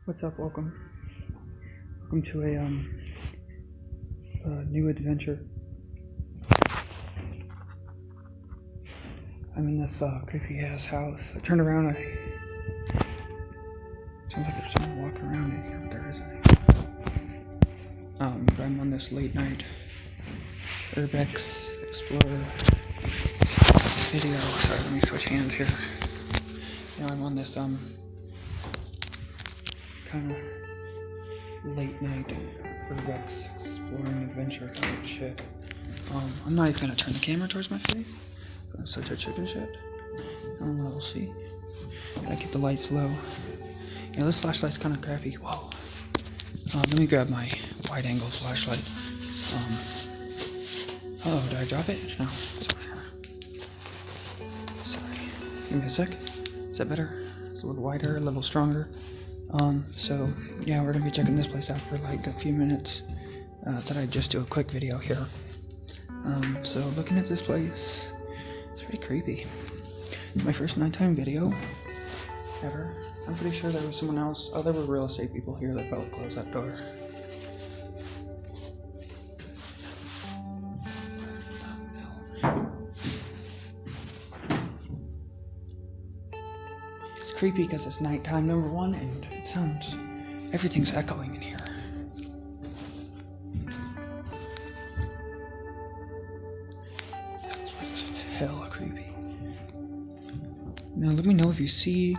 What's up? Welcome to a new adventure. I'm in this creepy ass house. I turned around. Sounds like there's someone walking around in here, but there isn't. But I'm on this late night Urbex Explorer video. Sorry, let me switch hands here. I'm on this kind of late night Urbex exploring adventure type shit. I'm not even gonna turn the camera towards my face. I'm gonna switch to chicken shit. I don't know, we'll see. Gotta keep the lights low. Yeah, this flashlight's kind of crappy. Whoa. Let me grab my wide angle flashlight. Oh, did I drop it? No. Sorry. Give me a sec. Is that better? It's a little wider, a little stronger. So yeah, we're gonna be checking this place out for like a few minutes. Thought I'd just do a quick video here. So looking at this place, it's pretty creepy. My first nighttime video ever. I'm pretty sure there was someone else. Oh, there were real estate people here that probably closed that door. It's creepy because it's nighttime, number one, and it sounds, everything's echoing in here. This place is hella creepy. Now let me know if you see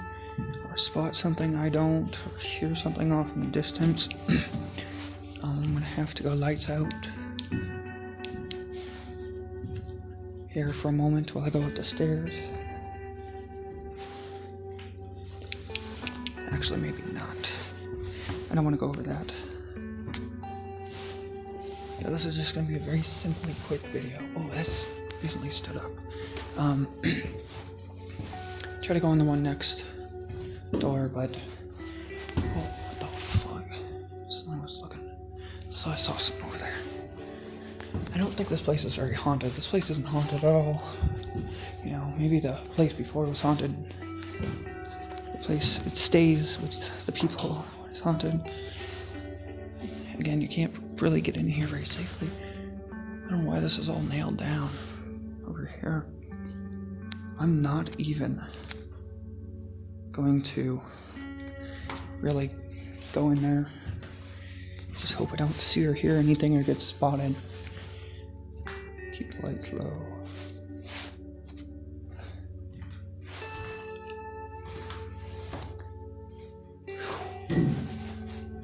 or spot something I don't, or hear something off in the distance. I'm gonna have to go lights out here for a moment while I go up the stairs. Actually, maybe not. I don't want to go over that. Yeah, this is just going to be a very simply quick video. Oh, that's recently stood up. Try to go on the one next door, but... Oh, what the fuck? Someone was looking. So I saw something over there. I don't think this place is very haunted. This place isn't haunted at all. You know, maybe the place before was haunted. Place, it stays with the people when it's haunted. Again, you can't really get in here very safely. I don't know why this is all nailed down over here. I'm not even going to really go in there. Just hope I don't see or hear anything or get spotted. Keep the lights low.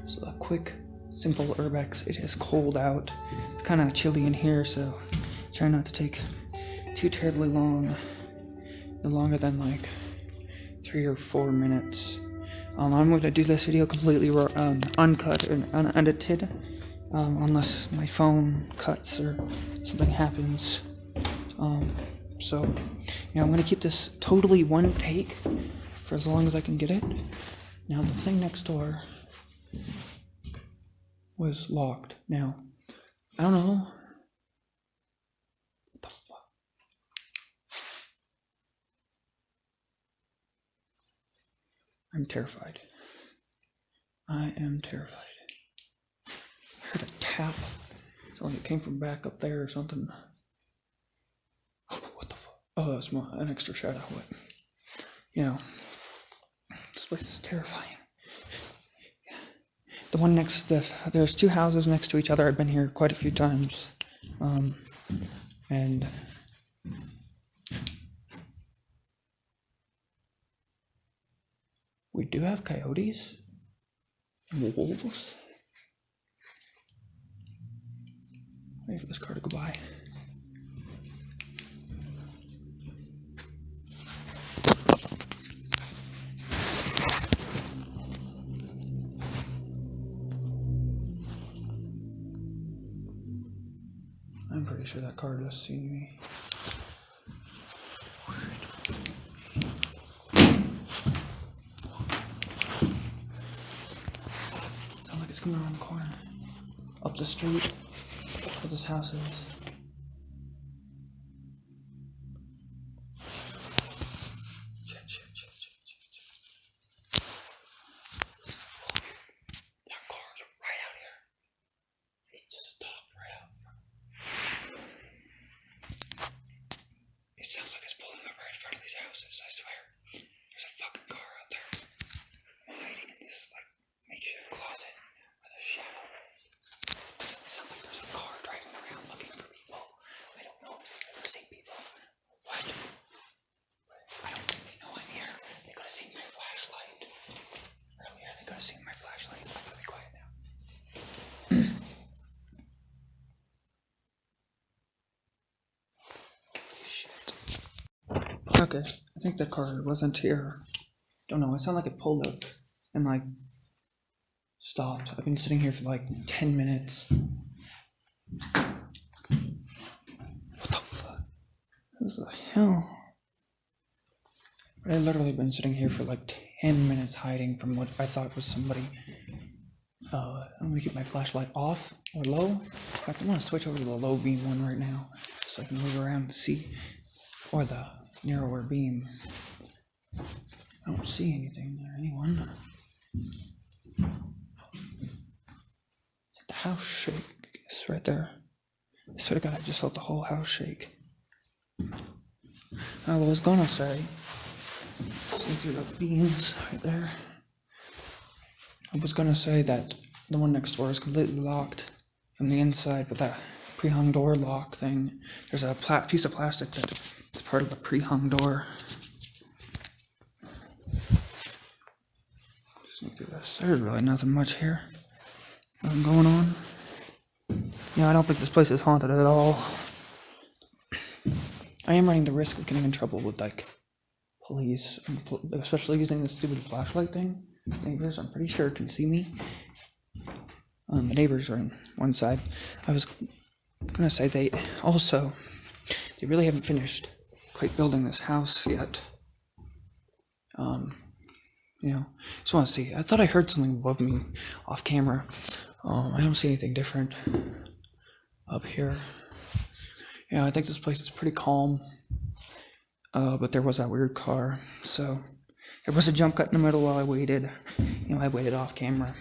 So a quick, simple Urbex. It is cold out. It's kind of chilly in here, so try not to take too terribly long. No longer than like 3 or 4 minutes. I'm going to do this video completely uncut and unedited, unless my phone cuts or something happens. So, I'm going to keep this totally one take for as long as I can get it. Now, the thing next door was locked. Now, I don't know. What the fuck? I'm terrified. I am terrified. I heard a tap. It's like it came from back up there or something. Oh, what the fuck? Oh, that's an extra shadow. But, this place is terrifying. The one next to this, there's 2 houses next to each other. I've been here quite a few times. And we do have coyotes and wolves. Wait for this car to go by. I'm pretty sure that car just seen me. Sounds like it's coming around the corner. Up the street where this house is. Shit. okay, I think the car wasn't here. Don't know, it sounded like it pulled up and like stopped. I've been sitting here for like 10 minutes. What the fuck? What the hell? But I literally been sitting here for like 10 minutes hiding from what I thought was somebody. I'm gonna keep my flashlight off or low. In fact, I'm gonna switch over to the low beam one right now so I can move around and see. Or the narrower beam. I don't see anything there, anyone. The house shake is right there. I swear to God, I just felt the whole house shake. I was gonna say, see through the beams right there. I was gonna say that the one next door is completely locked from the inside with that pre-hung door lock thing. There's a piece of plastic that is part of the pre-hung door. Sneak through this. There's really nothing much here. Nothing going on. Yeah, I don't think this place is haunted at all. I am running the risk of getting in trouble with like police, especially using this stupid flashlight thing. Neighbors, I'm pretty sure, can see me. The neighbors are on one side. I was gonna say they really haven't finished quite building this house yet. Just want to see. I thought I heard something above me off camera. I don't see anything different up here. Yeah, I think this place is pretty calm. But there was that weird car, so there was a jump cut in the middle while I waited. I waited off camera.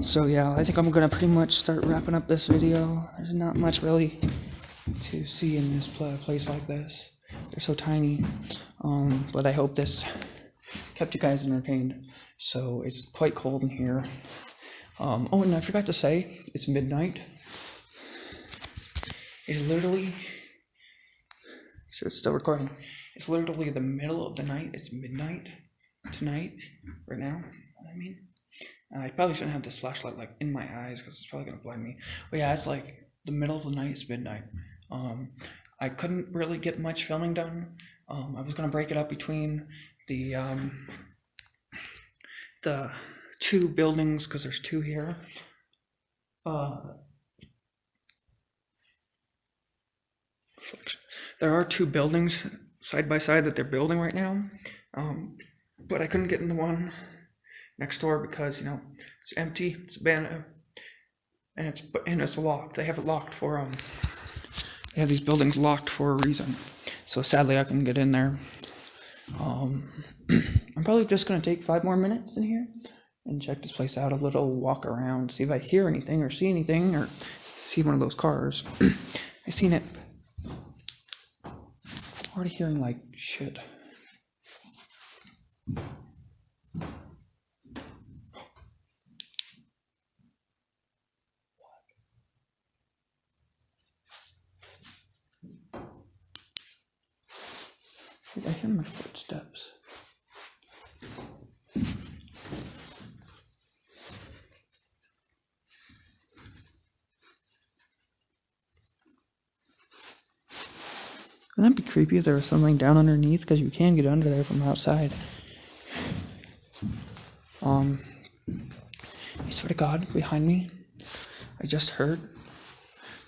So yeah, I think I'm gonna pretty much start wrapping up this video. There's not much really to see in this place like this. They're so tiny. But I hope this kept you guys entertained. So it's quite cold in here. Oh, and I forgot to say, it's midnight. It's literally, sure it's still recording. It's literally the middle of the night. It's midnight tonight, right now. I mean, I probably shouldn't have this flashlight like in my eyes because it's probably gonna blind me. But yeah, it's like the middle of the night. It's midnight. I couldn't really get much filming done. I was gonna break it up between the two buildings because there's two here. There are two buildings side by side that they're building right now, but I couldn't get in the one next door because it's empty, it's abandoned, and it's locked. They have it locked for they have these buildings locked for a reason. So sadly, I couldn't get in there. I'm probably just gonna take 5 more minutes in here and check this place out a little, walk around, see if I hear anything or see anything or see one of those cars. I seen it. I'm already hearing like shit. I hear my footsteps. Wouldn't that be creepy if there was something down underneath? Because you can get under there from outside. I swear to God, behind me, I just heard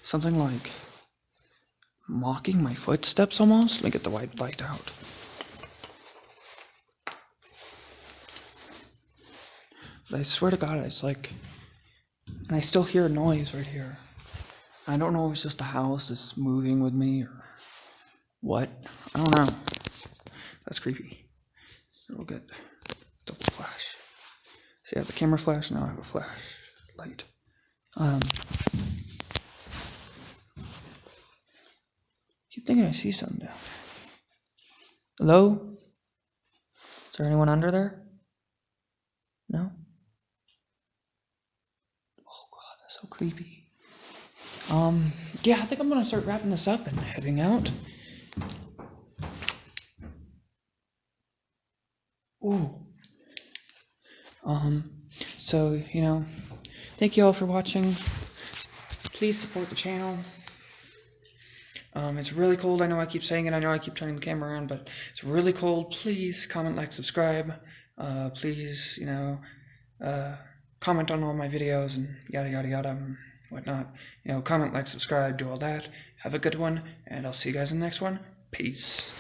something like mocking my footsteps almost. Let me get the white light out. But I swear to God, it's like, and I still hear a noise right here. I don't know if it's just the house that's moving with me or what. I don't know. That's creepy. We'll get double flash. So I have the camera flash, now I have a flashlight. Keep thinking I see something down there. Hello? Is there anyone under there? No? Oh God, that's so creepy. Yeah, I think I'm gonna start wrapping this up and heading out. Ooh. So, thank you all for watching. please support the channel. It's really cold. I know I keep saying it. I know I keep turning the camera around, but it's really cold. Please comment, like, subscribe. Please, comment on all my videos and yada yada yada and whatnot. Comment, like, subscribe, do all that. Have a good one, and I'll see you guys in the next one. Peace.